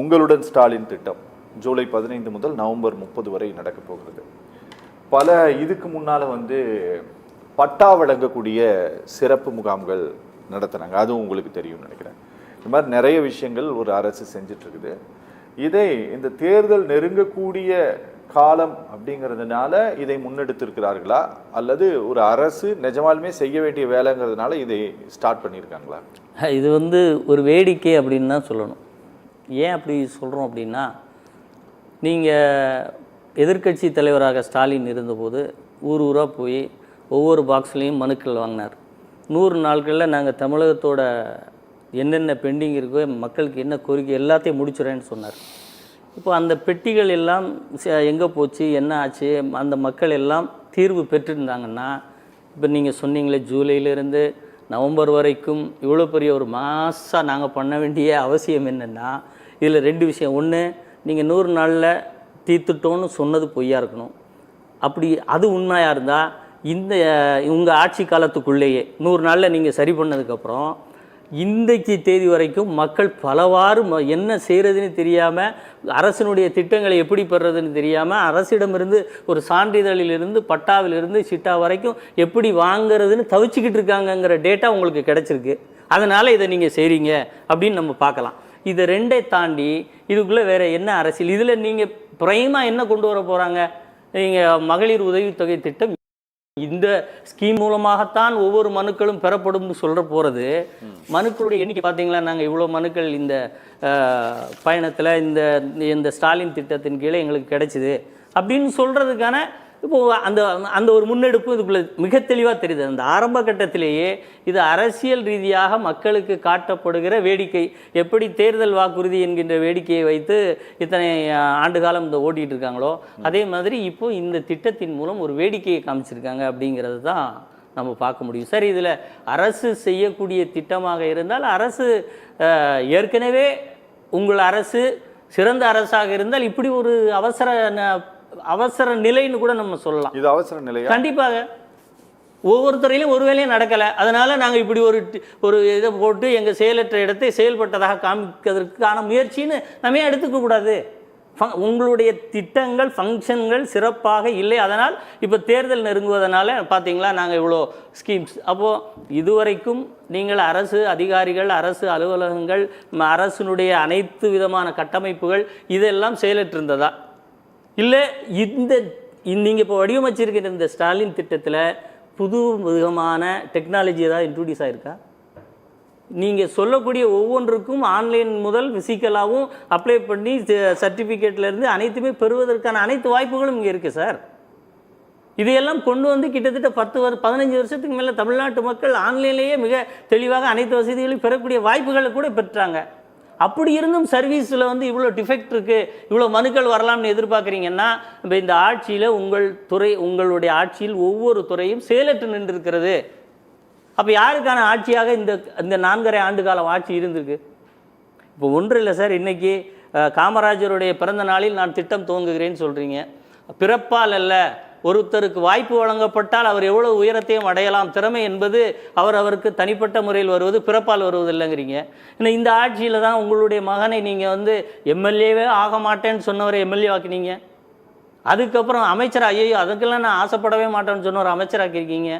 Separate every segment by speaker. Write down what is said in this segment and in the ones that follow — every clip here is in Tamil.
Speaker 1: உங்களுடன் ஸ்டாலின் திட்டம் ஜூலை 15 முதல் நவம்பர் 30 வரை நடக்க போகிறது. பல இதுக்கு முன்னால் பட்டா வழங்கக்கூடிய சிறப்பு முகாம்கள் நடத்துனாங்க. அதுவும் உங்களுக்கு தெரியும்னு நினைக்கிறேன். இந்த மாதிரி நிறைய விஷயங்கள் ஒரு அரசு செஞ்சுட்டு இருக்குது. இதை இந்த தேர்தல் நெருங்கக்கூடிய காலம் அப்படிங்கிறதுனால இதை முன்னெடுத்திருக்கிறார்களா, அல்லது ஒரு அரசு நிஜமாலுமே செய்ய வேண்டிய வேலைங்கிறதுனால இதை ஸ்டார்ட் பண்ணியிருக்காங்களா?
Speaker 2: இது ஒரு வேடிக்கை அப்படின்னு தான் சொல்லணும். ஏன் அப்படி சொல்கிறோம் அப்படின்னா, நீங்கள் எதிர்க்கட்சி தலைவராக ஸ்டாலின் இருந்தபோது ஊர் ஊராக போய் ஒவ்வொரு பாக்ஸ்லேயும் மனுக்கள் வாங்கினார். 100 நாட்களில் நாங்கள் தமிழகத்தோட என்னென்ன பெண்டிங் இருக்கோ, மக்களுக்கு என்ன கோரிக்கை எல்லாத்தையும் முடிச்சுறேன்னு சொன்னார். இப்போ அந்த பெட்டிகள் எல்லாம் எங்கே போச்சு, என்ன ஆச்சு, அந்த மக்கள் எல்லாம் தீர்வு பெற்றிருந்தாங்கன்னா, இப்போ நீங்கள் சொன்னீங்களே ஜூலையிலேருந்து நவம்பர் வரைக்கும் இவ்வளோ பெரிய ஒரு மாதம் நாங்கள் பண்ண வேண்டிய அவசியம் என்னென்னா, இதில் 2 விஷயம். ஒன்று, நீங்கள் 100 நாளில் தீர்த்துட்டோன்னு சொன்னது பொய்யா இருக்கணும். அப்படி அது உண்மையாக இருந்தால் உங்கள் ஆட்சி காலத்துக்குள்ளேயே 100 நாளில் நீங்கள் சரி பண்ணதுக்கப்புறம் இன்றைக்கு தேதி வரைக்கும் மக்கள் பலவாறு என்ன செய்கிறதுன்னு தெரியாமல், அரசினுடைய திட்டங்களை எப்படி பெறுறதுன்னு தெரியாமல், அரசிடமிருந்து ஒரு சான்றிதழிலிருந்து பட்டாவிலிருந்து சிட்டா வரைக்கும் எப்படி வாங்கிறதுன்னு தவிச்சிக்கிட்டு இருக்காங்கங்கிற டேட்டா உங்களுக்கு கிடச்சிருக்கு. அதனால் இதை நீங்கள் செய்கிறீங்க அப்படின்னு நம்ம பார்க்கலாம். இதை 2ஐ தாண்டி இதுக்குள்ளே வேறு என்ன அரசியல்? இதில் நீங்கள் பிரைமாக என்ன கொண்டு வர போகிறாங்க? நீங்கள் மகளிர் உதவித்தொகை திட்டம் இந்த ஸ்கீம் மூலமாகத்தான் ஒவ்வொரு மனுக்களும் பெறப்படும்னு சொல்கிற போகிறது. மனுக்களுடைய எண்ணிக்கை பார்த்தீங்களா, நாங்கள் இவ்வளோ மனுக்கள் இந்த பயணத்தில் இந்த ஸ்டாலின் திட்டத்தின் கீழே எங்களுக்கு கிடைச்சிது அப்படின்னு சொல்கிறதுக்கான இப்போது அந்த ஒரு முன்னெடுப்பு இதுக்குள்ளே மிக தெளிவாக தெரியுது. அந்த ஆரம்ப கட்டத்திலேயே இது அரசியல் ரீதியாக மக்களுக்கு காட்டப்படுகிற வேடிக்கை. எப்படி தேர்தல் வாக்குறுதி என்கின்ற வேடிக்கையை வைத்து இத்தனை ஆண்டு காலம் ஓட்டிகிட்டு இருக்காங்களோ, அதே மாதிரி இப்போது இந்த திட்டத்தின் மூலம் ஒரு வேடிக்கையை காமிச்சிருக்காங்க அப்படிங்கிறது தான் நம்ம பார்க்க முடியும். சரி, இதில் அரசு செய்யக்கூடிய திட்டமாக இருந்தால், அரசு ஏற்கனவே உங்கள் அரசு சிறந்த அரசாக இருந்தால் இப்படி ஒரு அவசர நிலைன்னு கூட நம்ம சொல்லலாம். இது அவசர நிலை கண்டிப்பாக. ஒவ்வொரு துறையிலும் ஒரு வேலையும் நடக்கலை, அதனால் நாங்கள் இப்படி ஒரு இதை போட்டு எங்கள் செயலற்ற இடத்தை செயல்பட்டதாக காமிக்கிறதுக்கான முயற்சின்னு நம்ம எடுத்துக்க கூடாது. உங்களுடைய திட்டங்கள் ஃபங்க்ஷன்கள் சிறப்பாக இல்லை, அதனால் இப்போ தேர்தல் நெருங்குவதனால பார்த்தீங்களா நாங்கள் இவ்வளோ ஸ்கீம்ஸ். அப்போது இதுவரைக்கும் நீங்கள் அரசு அதிகாரிகள், அரசு அலுவலகங்கள், அரசினுடைய அனைத்து விதமான கட்டமைப்புகள் இதெல்லாம் செயலற்றிருந்ததா? இல்லை நீங்கள் இப்போ வடிவமைச்சிருக்கிற இந்த ஸ்டாலின் திட்டத்தில் புது விதமான டெக்னாலஜி ஏதாவது இன்ட்ரடியூஸ் ஆகிருக்கா? நீங்கள் சொல்லக்கூடிய ஒவ்வொன்றுக்கும் ஆன்லைன் முதல் ஃபிசிக்கலாகவும் அப்ளை பண்ணி சர்டிஃபிகேட்லேருந்து அனைத்துமே பெறுவதற்கான அனைத்து வாய்ப்புகளும் இங்கே இருக்குது சார். இதையெல்லாம் கொண்டு கிட்டத்தட்ட 15 வருஷத்துக்கு மேலே தமிழ்நாட்டு மக்கள் ஆன்லைன்லேயே மிக தெளிவாக அனைத்து வசதிகளையும் பெறக்கூடிய வாய்ப்புகளை கூட பெற்றாங்க. அப்படி இருந்தும் சர்வீஸில் இவ்வளோ டிஃபெக்ட் இருக்குது, இவ்வளோ மனுக்கள் வரலாம்னு எதிர்பார்க்குறீங்கன்னா, இப்போ இந்த ஆட்சியில் உங்களுடைய ஆட்சியில் ஒவ்வொரு துறையும் செயலற்று நின்றுருக்கிறது. அப்போ யாருக்கான ஆட்சியாக இந்த 4.5 ஆண்டு காலம் ஆட்சி இருந்திருக்கு? இப்போ ஒன்றும் இல்லை சார். இன்றைக்கி காமராஜருடைய பிறந்த நாளில் நான் திட்டம் துவங்குகிறேன்னு சொல்கிறீங்க. பிறப்பால் அல்ல, ஒருத்தருக்கு வாய்ப்பு வழங்கப்பட்டால் அவர் எவ்வளோ உயரத்தையும் அடையலாம். திறமை என்பது அவருக்கு தனிப்பட்ட முறையில் வருவது, பிறப்பால் வருவதில்லைங்கிறீங்க. இன்னும் இந்த ஆட்சியில் தான் உங்களுடைய மகனை நீங்கள் எம்எல்ஏவே ஆக மாட்டேன்னு சொன்னவரை எம்எல்ஏ ஆக்கினீங்க. அதுக்கப்புறம் அமைச்சர், ஐயோ அதுக்கெல்லாம் நான் ஆசைப்படவே மாட்டேன்னு சொன்னவர் அமைச்சராக்கியிருக்கீங்க.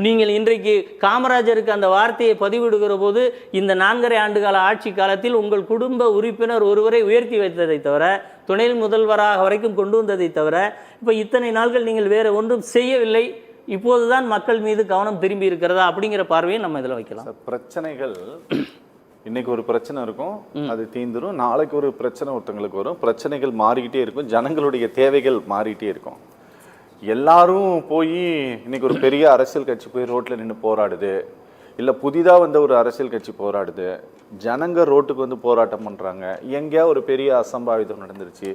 Speaker 2: நீங்கள் இன்றைக்கு காமராஜருக்கு அந்த வார்த்தையை பதிவிடுகிற போது இந்த 4.5 ஆண்டு கால ஆட்சி காலத்தில் உங்கள் குடும்ப உறுப்பினர் ஒருவரை உயர்த்தி வைத்ததை தவிர, துணை முதல்வராக வரைக்கும் கொண்டு வந்ததை தவிர, இப்போ இத்தனை நாட்கள் நீங்கள் வேறு ஒன்றும் செய்யவில்லை. இப்போதுதான் மக்கள் மீது கவனம் திரும்பி இருக்கிறதா அப்படிங்கிற பார்வையை நம்ம இதில் வைக்கலாம்.
Speaker 1: பிரச்சனைகள் இன்னைக்கு ஒரு பிரச்சனை இருக்கும், அது தீந்துரும். நாளைக்கு ஒரு பிரச்சனை ஒருத்தங்களுக்கு வரும். பிரச்சனைகள் மாறிக்கிட்டே இருக்கும், ஜனங்களுடைய தேவைகள் மாறிக்கிட்டே இருக்கும். எல்லாரும் போய் இன்னைக்கு ஒரு பெரிய அரசியல் கட்சி போய் ரோட்டில் நின்று போராடுது, இல்லை புதிதாக ஒரு அரசியல் கட்சி போராடுது, ஜனங்க ரோட்டுக்கு போராட்டம் பண்ணுறாங்க, எங்கேயா ஒரு பெரிய அசம்பாவிதம் நடந்துருச்சு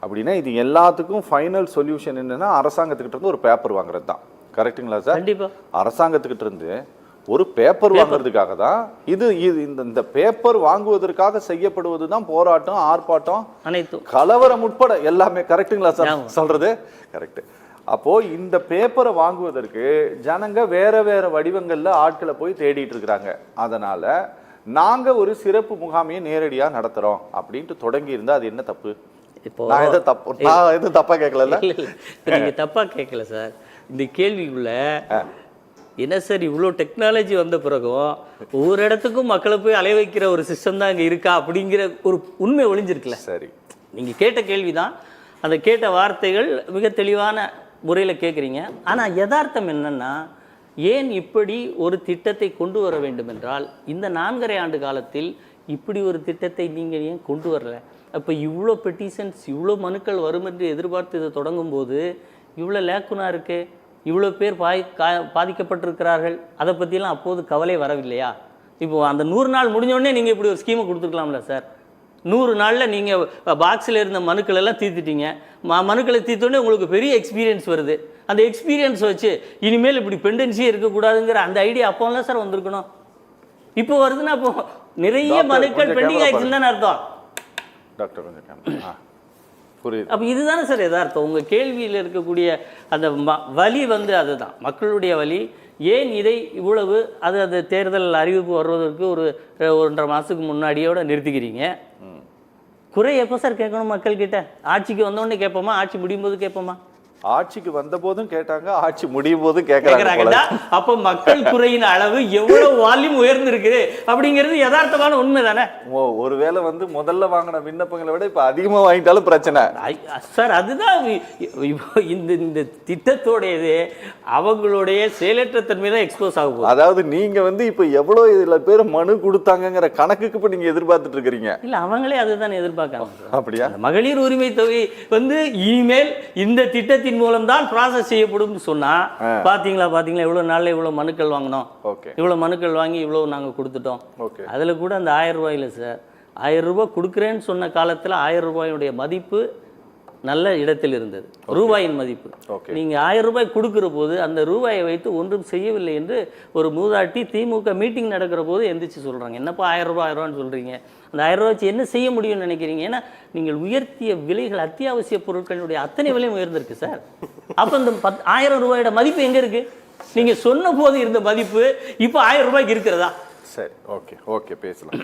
Speaker 1: அப்படின்னா, இது எல்லாத்துக்கும் ஃபைனல் சொல்யூஷன் என்னன்னா அரசாங்கத்துக்கிட்ட இருந்து ஒரு பேப்பர் வாங்குறது தான். கரெக்டுங்களா சார்?
Speaker 2: கண்டிப்பாக.
Speaker 1: அரசாங்கத்துக்கிட்ட இருந்து ஒரு பேப்பர் வாங்குறதுக்காக தான் இந்த பேப்பர் வாங்குவதற்காக செய்யப்படுவது தான் போராட்டம், ஆர்ப்பாட்டம், அனைத்தும் கலவரம் உட்பட எல்லாமே. கரெக்டுங்களா சார் சொல்றது? கரெக்ட். அப்போ இந்த பேப்பரை வாங்குவதற்கு ஜனங்க வேற வேற வடிவங்கள்ல ஆட்களை போய் தேடிட்டு இருக்கிறாங்க. அதனால நாங்க ஒரு சிறப்பு முகாமையை நேரடியா நடத்துறோம் அப்படின்ட்டு தொடங்கி இருந்தா அது என்ன தப்பு?
Speaker 2: இப்போ
Speaker 1: நான் எதுவும் தப்பா கேட்கல.
Speaker 2: நீங்க தப்பா கேட்கல சார். இந்த கேள்விக்குள்ள என்ன சார் இவ்வளோ டெக்னாலஜி வந்த பிறகும் ஒவ்வொரு இடத்துக்கும் மக்களை போய் அலைய வைக்கிற ஒரு சிஸ்டம் தான் இங்கே இருக்கா அப்படிங்கிற ஒரு உண்மை ஒளிஞ்சிருக்குல்ல.
Speaker 1: சரி,
Speaker 2: நீங்கள் கேட்ட கேள்வி தான், அந்த கேட்ட வார்த்தைகள் மிக தெளிவான முறையில் கேட்குறீங்க. ஆனால் யதார்த்தம் என்னன்னா, ஏன் இப்படி ஒரு திட்டத்தை கொண்டு வர வேண்டும் என்றால், இந்த 4.5 ஆண்டு காலத்தில் இப்படி ஒரு திட்டத்தை நீங்கள் ஏன் கொண்டு வரல? அப்போ இவ்வளோ பெட்டிஷன்ஸ், இவ்வளோ மனுக்கள் வரும் என்று எதிர்பார்த்து இதை தொடங்கும் போது இவ்வளோ லேக்குனா இருக்கு, இவ்வளோ பேர் பாதிக்கப்பட்டிருக்கிறார்கள், அதை பற்றியெல்லாம் அப்போது கவலை வரவில்லையா? இப்போது அந்த 100 நாள் முடிஞ்சோடனே நீங்கள் இப்படி ஒரு ஸ்கீமை கொடுத்துருக்கலாம்ல சார். 100 நாளில் நீங்கள் பாக்ஸில் இருந்த மனுக்கள் எல்லாம் தீர்த்துட்டீங்க. மனுக்களை தீர்த்தோடனே உங்களுக்கு பெரிய எக்ஸ்பீரியன்ஸ் வருது. அந்த எக்ஸ்பீரியன்ஸ் வச்சு இனிமேல் இப்படி பெண்டன்சியே இருக்கக்கூடாதுங்கிற அந்த ஐடியா அப்போலாம் சார் வந்திருக்கணும். இப்போ வருதுன்னா அப்போ நிறைய மனுக்கள் பெண்டிங் ஆயிடுச்சுன்னு தானே அர்த்தம்.
Speaker 1: டாக்டர் கொஞ்சம் புரியுது.
Speaker 2: அப்போ இதுதானே சார் எதார்த்தம். உங்கள் கேள்வியில் இருக்கக்கூடிய அந்த வலி அதுதான் மக்களுடைய வலி. ஏன் இதை இவ்வளவு அது தேர்தல் அறிவிப்பு வருவதற்கு ஒரு 1.5 மாதத்துக்கு முன்னாடியோட நிறுத்திக்கிறீங்க? குறை எப்போ சார் கேட்கணும் மக்கள்கிட்ட? ஆட்சிக்கு வந்தோடனே கேட்போமா? ஆட்சி முடியும் போது கேட்போமா?
Speaker 1: ஆட்சிக்கு வந்த போதும் கேட்டாங்க, ஆட்சி முடியும் போதும் கேட்கறாங்க.
Speaker 2: அப்ப மக்கள் குறையின் அளவு எவ்வளவு வால்யூம் உயர்ந்திருக்கு அப்படிங்கிறது யதார்த்தமான உண்மை தானே.
Speaker 1: ஒருவேளை முதல்ல வாங்கின விண்ணப்பங்களை விட இப்ப அதிகமா வாங்கிட்டாலும் பிரச்சனை
Speaker 2: சார். அதுதான் இந்த திட்டத்தோடையது அவங்களுடைய செயலற்ற தன்மை தான் எக்ஸ்போஸ் ஆகும்.
Speaker 1: அதாவது நீங்க இப்ப எவ்வளவு இதுல பேர் மனு கொடுத்தாங்கிற கணக்குக்கு இப்ப நீங்க எதிர்பார்த்துட்டு இருக்கிறீங்க.
Speaker 2: இல்ல, அவங்களே அதுதான் எதிர்பார்க்கறாங்க.
Speaker 1: அப்படியா?
Speaker 2: மகளிர் உரிமை தொகை இமெயில் இந்த திட்டத்தின் மூலம் தான் ப்ராசஸ் செய்யப்படும் சொன்னா பாத்தீங்களா இவ்வளவு நாள்ல இவ்வளவு மனுக்கள் வாங்கினோம், இவ்வளவு மனுக்கள் வாங்கி இவ்வளவு நாங்க கொடுத்துட்டோம். அதுல கூட அந்த 1000 ரூபாயில சார் 1000 ரூபாய் கொடுக்குறேன்னு சொன்ன காலத்துல 1000 ரூபாயுடைய மதிப்பு நல்ல இடத்தில் இருந்தது. ரூபாயின் மதிப்பு நீங்க 1000 ரூபாய் கொடுக்கிற போது அந்த ரூபாயை வைத்து ஒன்றும் செய்யவில்லை என்று ஒரு மூதாட்டி திமுக மீட்டிங் நடக்கிற போது எந்திரிச்சு சொல்றாங்க. என்னப்பா 1000 ரூபாய்னு சொல்றீங்க? அந்த 1000 ரூபாய் வச்சு என்ன செய்ய முடியும்னு நினைக்கிறீங்க? ஏன்னா நீங்கள் உயர்த்திய விலைகள் அத்தியாவசிய பொருட்களுடைய அத்தனை விலையும் உயர்ந்திருக்கு சார். அப்ப இந்த 1000 ரூபாயோட மதிப்பு எங்க இருக்கு? நீங்க சொன்ன போது இருந்த மதிப்பு இப்போ 1000 ரூபாய்க்கு இருக்கிறதா?
Speaker 1: சரி, ஓகே பேசலாம்.